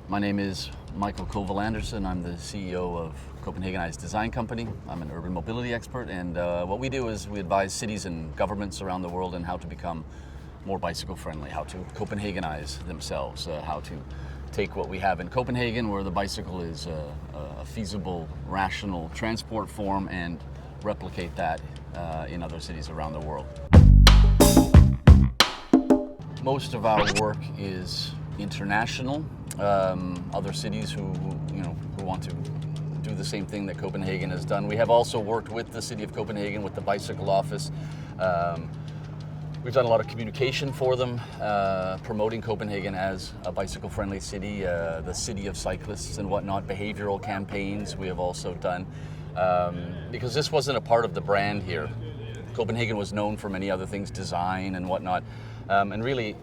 My name is Mikael Colville-Andersen. I'm the CEO of Copenhagenize Design Company. I'm an urban mobility expert, and what we do is we advise cities and governments around the world on how to become more bicycle friendly, how to Copenhagenize themselves, how to take what we have in Copenhagen, where the bicycle is a feasible, rational transport form, and replicate that in other cities around the world. Most of our work is international. Other cities who want to do the same thing that Copenhagen has done. We have also worked with the city of Copenhagen, with the bicycle office. We've done a lot of communication for them, promoting Copenhagen as a bicycle-friendly city, the city of cyclists and whatnot. Behavioral campaigns we have also done, because this wasn't a part of the brand here. Copenhagen was known for many other things, design and whatnot, and really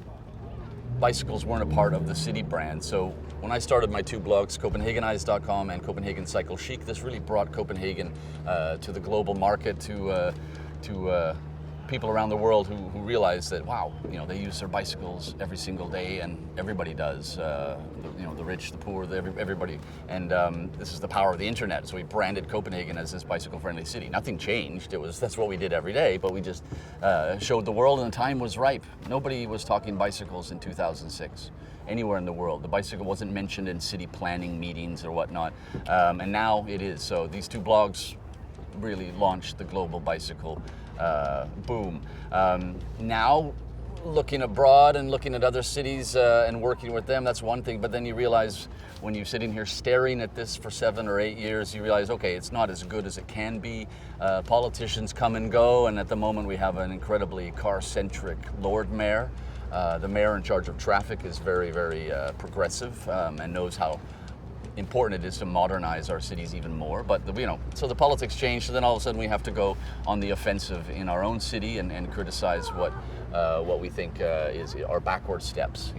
bicycles weren't a part of the city brand. So when I started my two blogs, Copenhagenize.com and Copenhagen Cycle Chic, this really brought Copenhagen to the global market, to people around the world who realize that, wow, they use their bicycles every single day, and everybody does. The rich, the poor, everybody. And this is the power of the internet. So we branded Copenhagen as this bicycle-friendly city. Nothing changed. That's what we did every day, but we just showed the world, and the time was ripe. Nobody was talking bicycles in 2006 anywhere in the world. The bicycle wasn't mentioned in city planning meetings or whatnot, and now it is. So these two blogs really launched the global bicycle boom. Now, looking abroad and looking at other cities and working with them, that's one thing. But then you realize, when you're sitting here staring at this for 7 or 8 years, you realize, okay, it's not as good as it can be. Politicians come and go, and at the moment we have an incredibly car-centric Lord Mayor. The mayor in charge of traffic is very, very progressive, and knows how important it is to modernize our cities even more. But so the politics change, so then all of a sudden we have to go on the offensive in our own city and criticize what we think is our backward steps.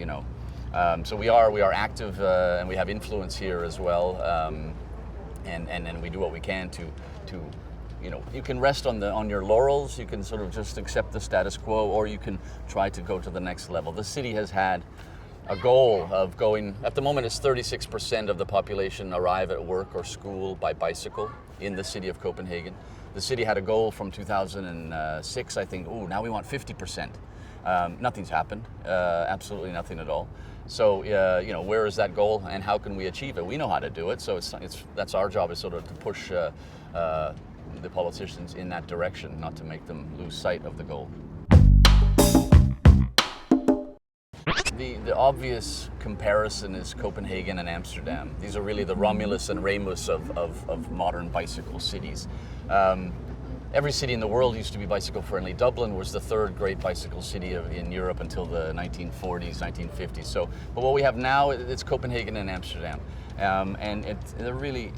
So we are active, and we have influence here as well, and we do what we can to you can rest on your laurels. You can sort of just accept the status quo, or you can try to go to the next level. The city has had a goal of going, at the moment it's 36% of the population arrive at work or school by bicycle in the city of Copenhagen. The city had a goal from 2006, I think, now we want 50%. Nothing's happened, absolutely nothing at all. So, where is that goal, and how can we achieve it? We know how to do it, so that's our job, is sort of to push the politicians in that direction, not to make them lose sight of the goal. The obvious comparison is Copenhagen and Amsterdam. These are really the Romulus and Remus of modern bicycle cities. Every city in the world used to be bicycle friendly. Dublin was the third great bicycle city in Europe until the 1940s, 1950s. But what we have now, it's Copenhagen and Amsterdam. And they're really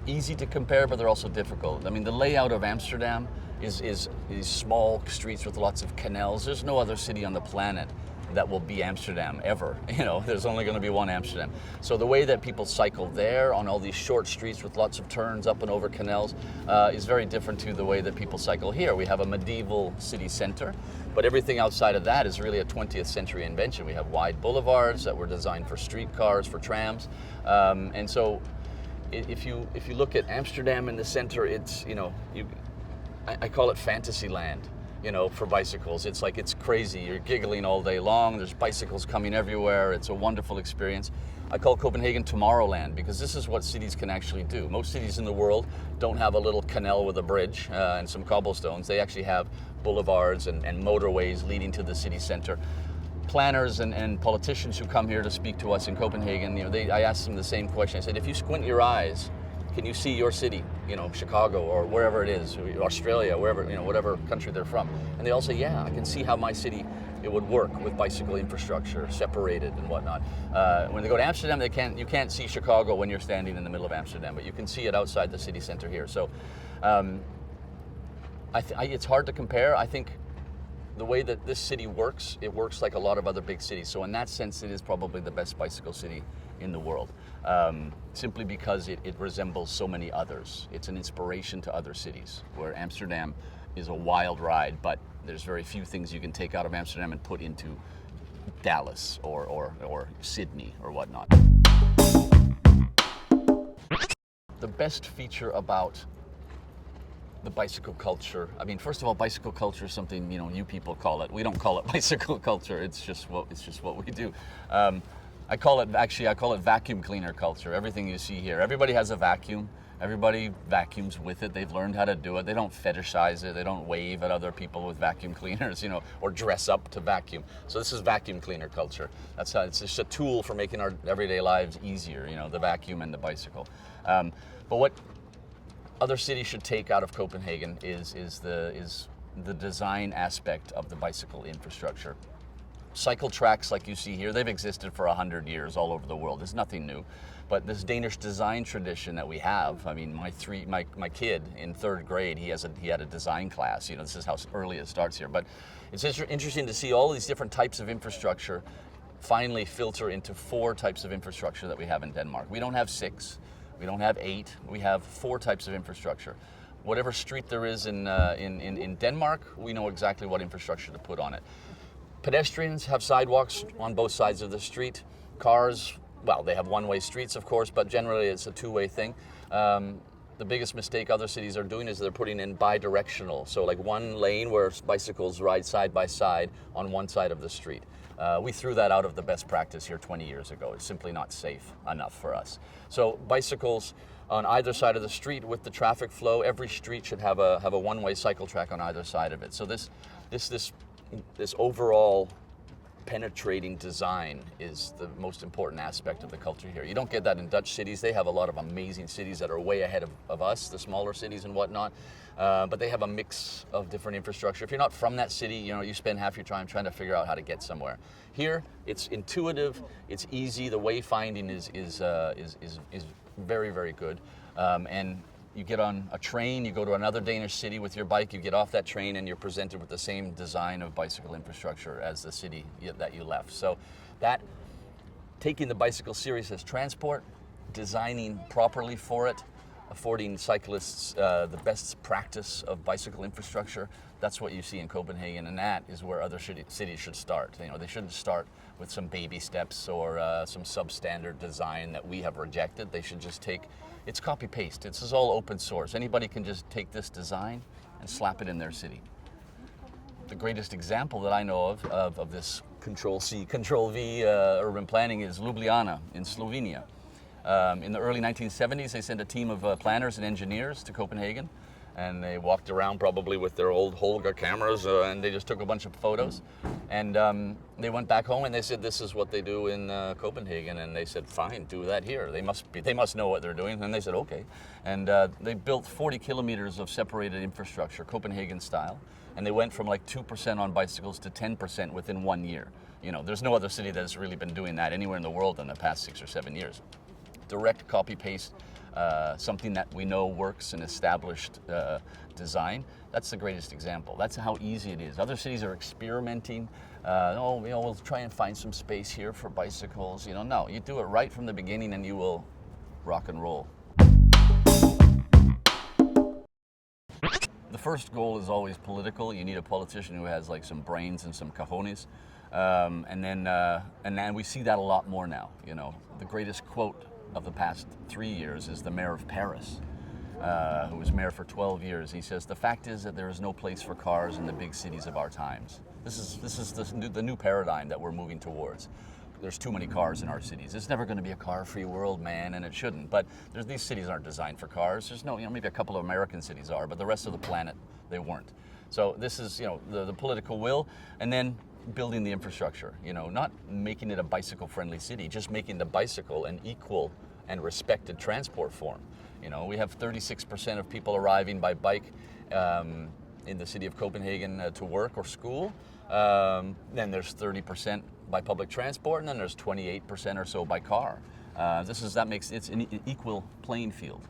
easy to compare, but they're also difficult. I mean, the layout of Amsterdam is small streets with lots of canals. There's no other city on the planet that will be Amsterdam ever. There's only going to be one Amsterdam. So the way that people cycle there on all these short streets with lots of turns up and over canals is very different to the way that people cycle here. We have a medieval city center, but everything outside of that is really a 20th century invention. We have wide boulevards that were designed for streetcars, for trams, and so if you look at Amsterdam in the center, it's I call it fantasy land. For bicycles. It's like, it's crazy. You're giggling all day long. There's bicycles coming everywhere. It's a wonderful experience. I call Copenhagen Tomorrowland, because this is what cities can actually do. Most cities in the world don't have a little canal with a bridge and some cobblestones. They actually have boulevards and motorways leading to the city center. Planners and politicians who come here to speak to us in Copenhagen, I ask them the same question. I said, if you squint your eyes, can you see your city, Chicago or wherever it is, Australia, wherever, whatever country they're from? And they all say, yeah, I can see how my city, it would work with bicycle infrastructure, separated and whatnot. When they go to Amsterdam, you can't see Chicago when you're standing in the middle of Amsterdam, but you can see it outside the city center here. So it's hard to compare. I think the way that this city works, it works like a lot of other big cities. So in that sense, it is probably the best bicycle city in the world, simply because it resembles so many others. It's an inspiration to other cities, where Amsterdam is a wild ride, but there's very few things you can take out of Amsterdam and put into Dallas or Sydney or whatnot. The best feature about the bicycle culture, I mean, first of all, bicycle culture is something, you know, you people call it. We don't call it bicycle culture. It's just what we do. I call it vacuum cleaner culture. Everything you see here, everybody has a vacuum. Everybody vacuums with it. They've learned how to do it. They don't fetishize it. They don't wave at other people with vacuum cleaners, you know, or dress up to vacuum. So this is vacuum cleaner culture. That's how it's just a tool for making our everyday lives easier, you know, the vacuum and the bicycle. But what other cities should take out of Copenhagen is the design aspect of the bicycle infrastructure. Cycle tracks like you see here, they've existed for 100 years all over the world. It's nothing new. But this Danish design tradition that we have, I mean, my kid in 3rd grade, he had a design class. You know, this is how early it starts here. But it's interesting to see all these different types of infrastructure finally filter into 4 types of infrastructure that we have in Denmark. We don't have 6, we don't have 8, we have 4 types of infrastructure. Whatever street there is in Denmark, we know exactly what infrastructure to put on it. Pedestrians have sidewalks on both sides of the street. Cars, well, they have one-way streets, of course, but generally it's a two-way thing. The biggest mistake other cities are doing is they're putting in bi-directional, so like one lane where bicycles ride side by side on one side of the street. We threw that out of the best practice here 20 years ago. It's simply not safe enough for us. So bicycles on either side of the street with the traffic flow. Every street should have a one-way cycle track on either side of it. So this overall penetrating design is the most important aspect of the culture here. You don't get that in Dutch cities. They have a lot of amazing cities that are way ahead of us, the smaller cities and whatnot. But they have a mix of different infrastructure. If you're not from that city, you know, you spend half your time trying to figure out how to get somewhere. Here, it's intuitive, it's easy. The wayfinding is very, very good. And you get on a train, you go to another Danish city with your bike, you get off that train and you're presented with the same design of bicycle infrastructure as the city that you left. So that, taking the bicycle serious as transport, designing properly for it, affording cyclists the best practice of bicycle infrastructure, that's what you see in Copenhagen, and that is where other cities should start. You know, they shouldn't start with some baby steps or some substandard design that we have rejected. They should just take, it's copy-paste. This is all open source. Anybody can just take this design and slap it in their city. The greatest example that I know of this Control-C, Control-V urban planning is Ljubljana in Slovenia. In the early 1970s, they sent a team of planners and engineers to Copenhagen, and they walked around probably with their old Holga cameras, and they just took a bunch of photos. And they went back home and they said, this is what they do in Copenhagen. And they said, fine, do that here. They must know what they're doing. And they said, okay. And they built 40 kilometers of separated infrastructure, Copenhagen style. And they went from like 2% on bicycles to 10% within 1 year. You know, there's no other city that has really been doing that anywhere in the world in the past 6 or 7 years. Direct copy-paste, something that we know works, an established design. That's the greatest example. That's how easy it is. Other cities are experimenting. We'll try and find some space here for bicycles. You know, no, you do it right from the beginning and you will rock and roll. The first goal is always political. You need a politician who has like some brains and some cojones. And then we see that a lot more now. You know, the greatest quote of the past 3 years is the mayor of Paris, who was mayor for 12 years. He says, the fact is that there is no place for cars in the big cities of our times. This is the new paradigm that we're moving towards. There's too many cars in our cities. It's never going to be a car-free world, man, and it shouldn't. But these cities aren't designed for cars. There's no, maybe a couple of American cities are, but the rest of the planet, they weren't. So this is, the political will, and then building the infrastructure, not making it a bicycle-friendly city, just making the bicycle an equal and respected transport form. We have 36% of people arriving by bike in the city of Copenhagen to work or school. Then there's 30% by public transport, and then there's 28% or so by car. That makes it's an equal playing field.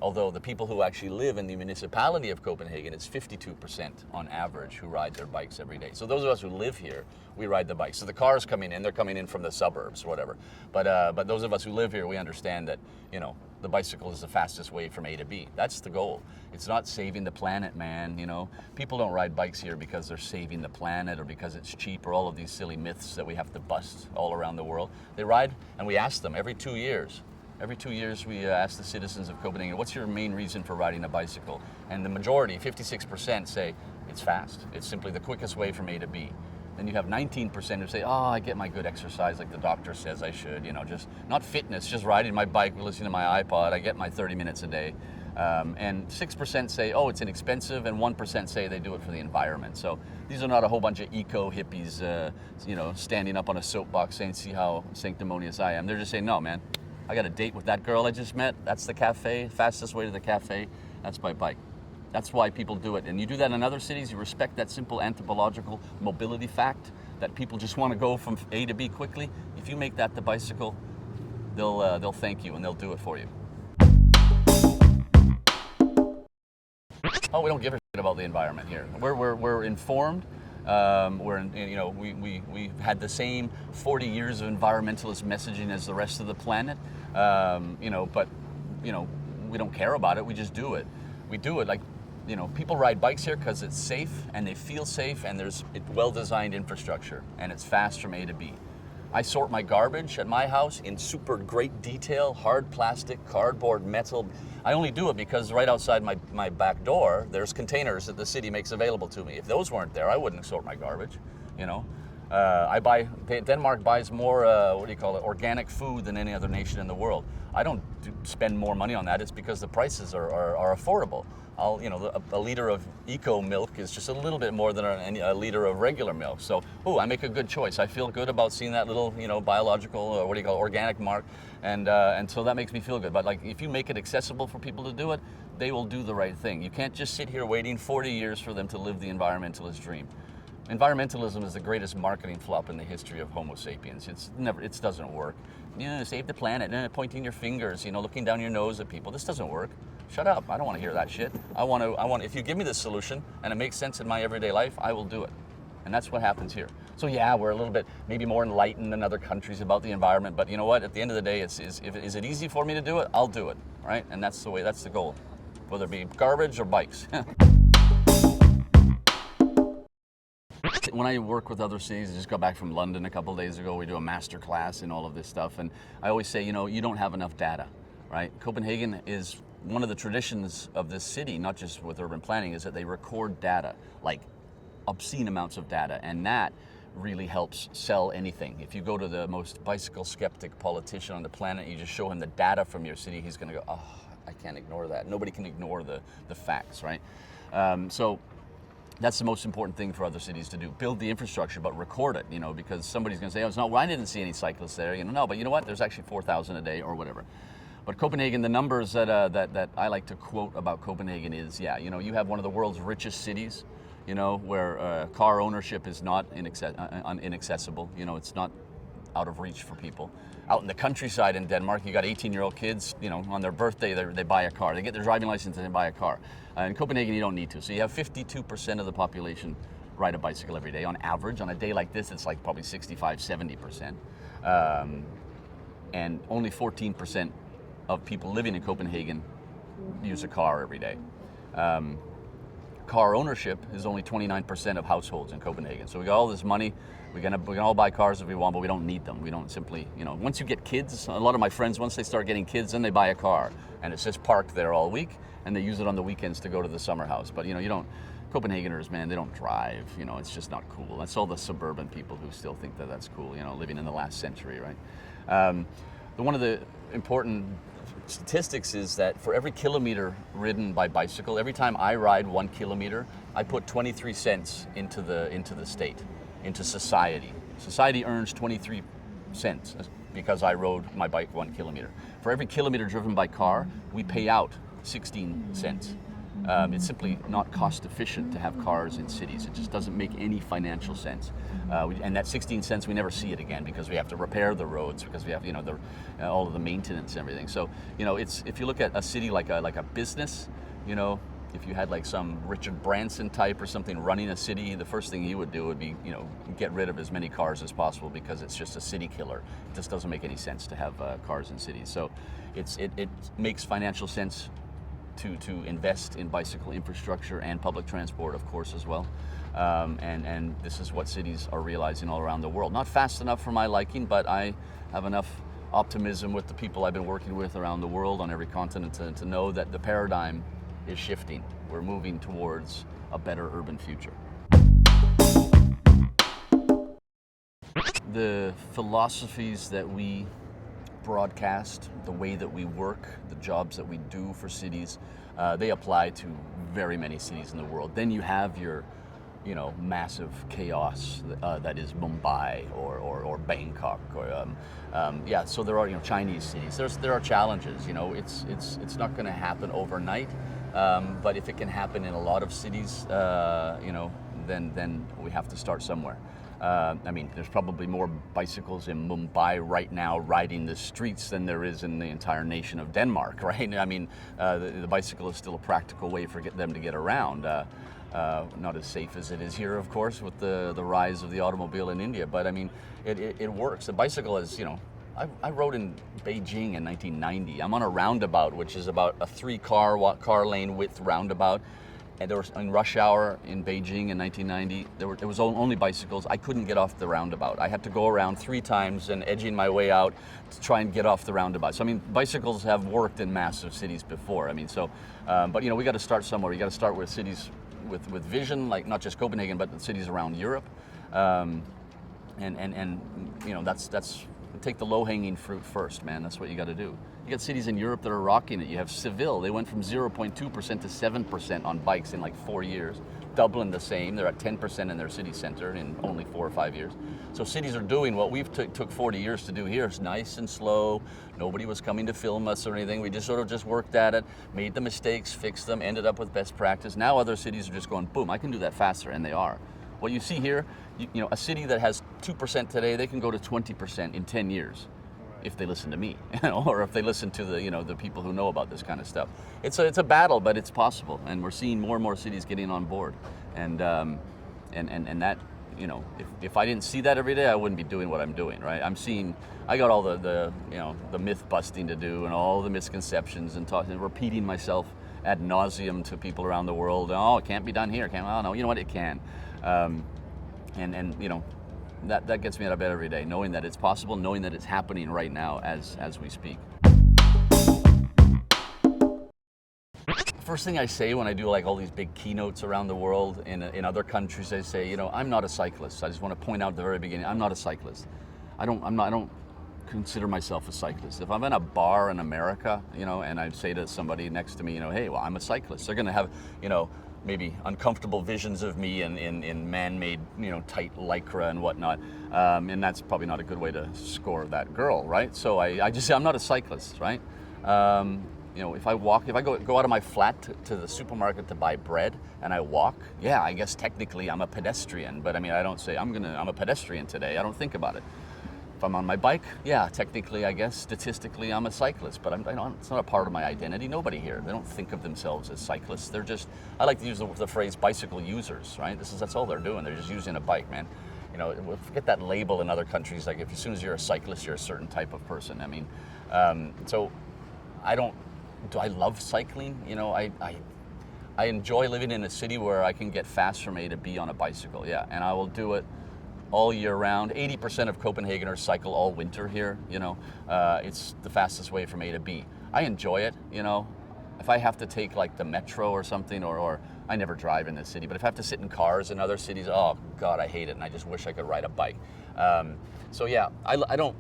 Although the people who actually live in the municipality of Copenhagen, it's 52% on average who ride their bikes every day. So those of us who live here, we ride the bikes. So the cars coming in, they're coming in from the suburbs or whatever. But those of us who live here, we understand that, you know, the bicycle is the fastest way from A to B. That's the goal. It's not saving the planet, man, you know. People don't ride bikes here because they're saving the planet or because it's cheap or all of these silly myths that we have to bust all around the world. They ride, and we ask them every 2 years. Every 2 years, we ask the citizens of Copenhagen, what's your main reason for riding a bicycle? And the majority, 56%, say it's fast. It's simply the quickest way from A to B. Then you have 19% who say, oh, I get my good exercise like the doctor says I should, you know, just not fitness, just riding my bike, listening to my iPod, I get my 30 minutes a day. And 6% say, oh, it's inexpensive, and 1% say they do it for the environment. So these are not a whole bunch of eco-hippies, you know, standing up on a soapbox saying, see how sanctimonious I am. They're just saying, no, man. I got a date with that girl I just met. That's the cafe. Fastest way to the cafe. That's by bike. That's why people do it. And you do that in other cities. You respect that simple anthropological mobility fact that people just want to go from A to B quickly. If you make that the bicycle, they'll thank you and they'll do it for you. Oh, we don't give a shit about the environment here. We're informed. We've had the same 40 years of environmentalist messaging as the rest of the planet, but we don't care about it. We just do it. We do it like, you know, people ride bikes here because it's safe and they feel safe and there's well-designed infrastructure and it's fast from A to B. I sort my garbage at my house in super great detail, hard plastic, cardboard, metal. I only do it because right outside my back door, there's containers that the city makes available to me. If those weren't there, I wouldn't sort my garbage, you know. Denmark buys more, organic food than any other nation in the world. I don't spend more money on that. It's because the prices are affordable. A liter of eco milk is just a little bit more than a liter of regular milk. So, I make a good choice. I feel good about seeing that little, biological, organic mark, and so that makes me feel good. But like, if you make it accessible for people to do it, they will do the right thing. You can't just sit here waiting 40 years for them to live the environmentalist dream. Environmentalism is the greatest marketing flop in the history of Homo sapiens. It doesn't work. Save the planet, pointing your fingers, looking down your nose at people. This doesn't work. Shut up. I don't want to hear that shit. If you give me this solution and it makes sense in my everyday life, I will do it. And that's what happens here. So yeah, we're a little bit maybe more enlightened than other countries about the environment, but you know what? At the end of the day, is it easy for me to do it? I'll do it, right? And that's the goal, whether it be garbage or bikes. When I work with other cities, I just got back from London a couple of days ago. We do a master class in all of this stuff, and I always say, you don't have enough data, right? Copenhagen is one of the traditions of this city, not just with urban planning, is that they record data, like obscene amounts of data, and that really helps sell anything. If you go to the most bicycle skeptic politician on the planet, you just show him the data from your city, he's going to go, oh, I can't ignore that. Nobody can ignore the facts, right? So that's the most important thing for other cities to do. Build the infrastructure, but record it, because somebody's going to say, I didn't see any cyclists there. No, but you know what? There's actually 4,000 a day or whatever. But Copenhagen, the numbers that I like to quote about Copenhagen is, you have one of the world's richest cities, where car ownership is not inaccessible. It's not out of reach for people. Out in the countryside in Denmark, you got 18-year-old kids, on their birthday, they buy a car. They get their driving license and they buy a car. In Copenhagen, you don't need to. So you have 52% of the population ride a bicycle every day. On average, on a day like this, it's like probably 65, 70%. And only 14% of people living in Copenhagen use a car every day. Car ownership is only 29% of households in Copenhagen. So we got all this money. We can all buy cars if we want, but we don't need them. We don't simply, once you get kids, a lot of my friends, once they start getting kids, then they buy a car. And it's just parked there all week, and they use it on the weekends to go to the summer house. But, Copenhageners, man, they don't drive. It's just not cool. That's all the suburban people who still think that that's cool, living in the last century, right? One of the important statistics is that for every kilometer ridden by bicycle, every time I ride 1 kilometer, I put 23 cents into the state, into society. Society earns 23 cents because I rode my bike 1 kilometer. For every kilometer driven by car, we pay out 16 cents. It's simply not cost efficient to have cars in cities. It just doesn't make any financial sense. And that 16 cents, we never see it again because we have to repair the roads, because we have, all of the maintenance and everything. So, if you look at a city like a business, if you had like some Richard Branson type or something running a city, the first thing he would do would be, get rid of as many cars as possible, because it's just a city killer. It just doesn't make any sense to have cars in cities. So it makes financial sense to invest in bicycle infrastructure and public transport, of course, as well. And this is what cities are realizing all around the world. Not fast enough for my liking, but I have enough optimism with the people I've been working with around the world on every continent to know that the paradigm is shifting. We're moving towards a better urban future. The philosophies that we broadcast, the way that we work, the jobs that we do for cities, they apply to very many cities in the world. Then you have your massive chaos that is Mumbai or Bangkok so there are Chinese cities. There are challenges. It's not going to happen overnight, but if it can happen in a lot of cities, then we have to start somewhere. There's probably more bicycles in Mumbai right now riding the streets than there is in the entire nation of Denmark, right? The bicycle is still a practical way for them to get around. Not as safe as it is here, of course, with the rise of the automobile in India. But it works. The bicycle is, I rode in Beijing in 1990. I'm on a roundabout, which is about a 3-car lane width roundabout. And there was, in rush hour in Beijing in 1990, there was only bicycles. I couldn't get off the roundabout. I had to go around 3 times and edging my way out to try and get off the roundabout. So bicycles have worked in massive cities before. But we got to start somewhere. You got to start with cities with vision, like not just Copenhagen, but the cities around Europe. That's take the low-hanging fruit first, man. That's what you got to do. You got cities in Europe that are rocking it. You have Seville. They went from 0.2% to 7% on bikes in like 4 years. Dublin the same. They're at 10% in their city center in only 4 or 5 years. So cities are doing what we've took 40 years to do here. It's nice and slow. Nobody was coming to film us or anything. We just sort of worked at it, made the mistakes, fixed them, ended up with best practice. Now other cities are just going, boom, I can do that faster, and they are. What you see here, a city that has 2% today, they can go to 20% in 10 years. If they listen to me, or if they listen to the people who know about this kind of stuff. It's a battle, but it's possible, and we're seeing more and more cities getting on board. And that, if I didn't see that every day, I wouldn't be doing what I'm doing, right? I got all the myth busting to do and all the misconceptions and repeating myself ad nauseum to people around the world. Oh, it can't be done here. Oh no, you know what? It can. That gets me out of bed every day, knowing that it's possible, knowing that it's happening right now as we speak. First thing I say when I do like all these big keynotes around the world in other countries, I say, I'm not a cyclist. I just want to point out at the very beginning, I'm not a cyclist. I don't consider myself a cyclist. If I'm in a bar in America, and I say to somebody next to me, hey, well, I'm a cyclist, they're going to have, maybe uncomfortable visions of me in man-made, tight lycra and whatnot, and that's probably not a good way to score that girl, right? So I just say I'm not a cyclist, right? If I go out of my flat to the supermarket to buy bread and I walk, yeah, I guess technically I'm a pedestrian, but I don't say I'm a pedestrian today. I don't think about it. If I'm on my bike, yeah, technically, I guess, statistically, I'm a cyclist, but it's not a part of my identity. Nobody here, they don't think of themselves as cyclists. They're just, I like to use the phrase bicycle users, right? That's all they're doing. They're just using a bike, man. Forget that label in other countries, like as soon as you're a cyclist, you're a certain type of person. So do I love cycling? I enjoy living in a city where I can get fast from A to B on a bicycle, yeah, and I will do it all year round. 80% of Copenhageners cycle all winter here. It's the fastest way from A to B. I enjoy it. If I have to take like the metro or something, or I never drive in this city, but if I have to sit in cars in other cities, oh God, I hate it, and I just wish I could ride a bike. So yeah, I don't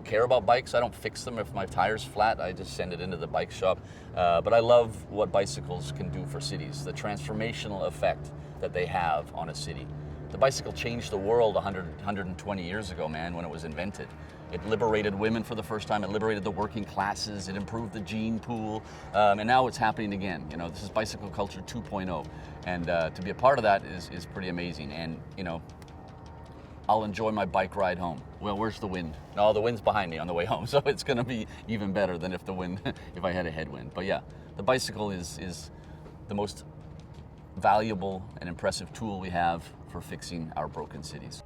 care about bikes. I don't fix them. If my tire's flat, I just send it into the bike shop. But I love what bicycles can do for cities, the transformational effect that they have on a city. The bicycle changed the world 120 years ago, man, when it was invented. It liberated women for the first time. It liberated the working classes. It improved the gene pool. And now it's happening again. You know, this is bicycle culture 2.0. And to be a part of that is pretty amazing. And, you know, I'll enjoy my bike ride home. Well, where's the wind? No, the wind's behind me on the way home. So it's going to be even better than if the wind, if I had a headwind. But yeah, the bicycle is the most valuable and impressive tool we have for fixing our broken cities.